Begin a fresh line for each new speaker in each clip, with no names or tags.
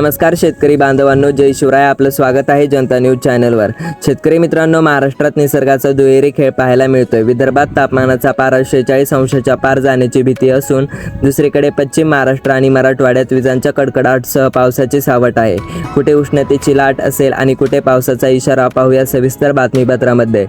नमस्कार शेतकरी बांधवांनो, जय शिवराय. आपलं स्वागत आहे जनता न्यूज चॅनलवर. शेतकरी मित्रांनो, महाराष्ट्रात निसर्गाचा दुहेरी खेळ पाहायला मिळतोय. विदर्भात तापमानाचा पारा 46 अंशाच्या पार जाण्याची भीती असून दुसरीकडे पश्चिम महाराष्ट्र आणि मराठवाड्यात विजांच्या कडकडाटासह पावसाची सावट आहे. कुठे उष्णतेची लाट असेल आणि कुठे पावसाचा इशारा, पाहूया सविस्तर बातमीपत्रामध्ये.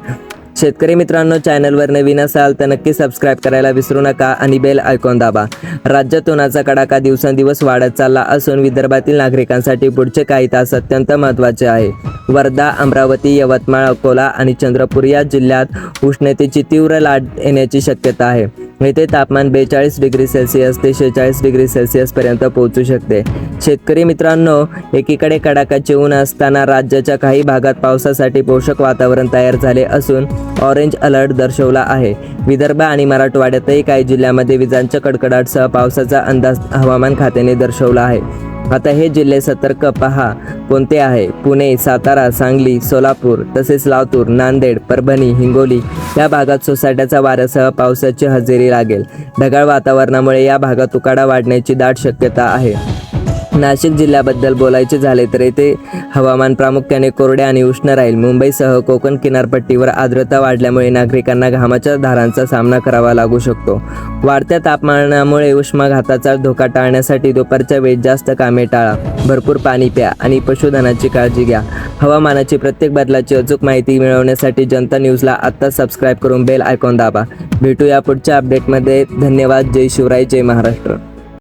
शेतकरी मित्रांनो, चॅनलवर नवीन असाल तर नक्की सबस्क्राईब करायला विसरू नका आणि बेल आयकॉन दाबा. राज्यात उन्हाचा कडाका दिवसेंदिवस वाढत चालला असून विदर्भातील नागरिकांसाठी पुढचे काही तास अत्यंत महत्त्वाचे आहे. वर्धा, अमरावती, यवतमाळ, अकोला आणि चंद्रपूर या जिल्ह्यात उष्णतेची तीव्र लाट येण्याची शक्यता आहे. येथे तापमान 42 डिग्री सेल्सिअस ते 46 डिग्री सेल्सिअसपर्यंत पोहोचू शकते. शेतकरी मित्रांनो, एकीकडे कडाक्याचे ऊन असताना राज्याच्या काही भागात पावसासाठी पोषक वातावरण तयार झाले असून ऑरेंज अलर्ट दर्शवला आहे. विदर्भ आणि मराठवाड्यातही काही जिल्ह्यांमध्ये विजांच्या कडकडाटासह पावसाचा अंदाज हवामान खात्याने दर्शवला आहे. आता हे जिल्हे सतर्क पहा कोणते आहे. पुणे, सातारा, सांगली, सोलापूर तसेच लातूर, नांदेड, परभणी, हिंगोली या भागात सोसाट्याचा वाऱ्यासह पावसाची हजेरी लागेल. ढगाळ वातावरणामुळे या भागात उकाडा वाढण्याची दाट शक्यता आहे. नाशिक जिल्ह्याबद्दल बोलायचे झाले तर येथे हवामान प्रामुख्याने कोरडे आणि उष्ण राहील. मुंबईसह कोकण किनारपट्टीवर आर्द्रता वाढल्यामुळे नागरिकांना घामाच्या धारांचा सामना करावा लागू शकतो. वाढत्या तापमानामुळे उष्माघाताचा धोका टाळण्यासाठी दुपारच्या वेळेत जास्त कामे टाळा, भरपूर पाणी प्या आणि पशुधनाची काळजी घ्या. हवामानाची प्रत्येक बदलाची अचूक माहिती मिळवण्यासाठी जनता न्यूजला आत्ता सबस्क्राईब करून बेल आयकॉन दाबा. भेटूया पुढच्या अपडेटमध्ये. धन्यवाद. जय शिवराय, जय महाराष्ट्र.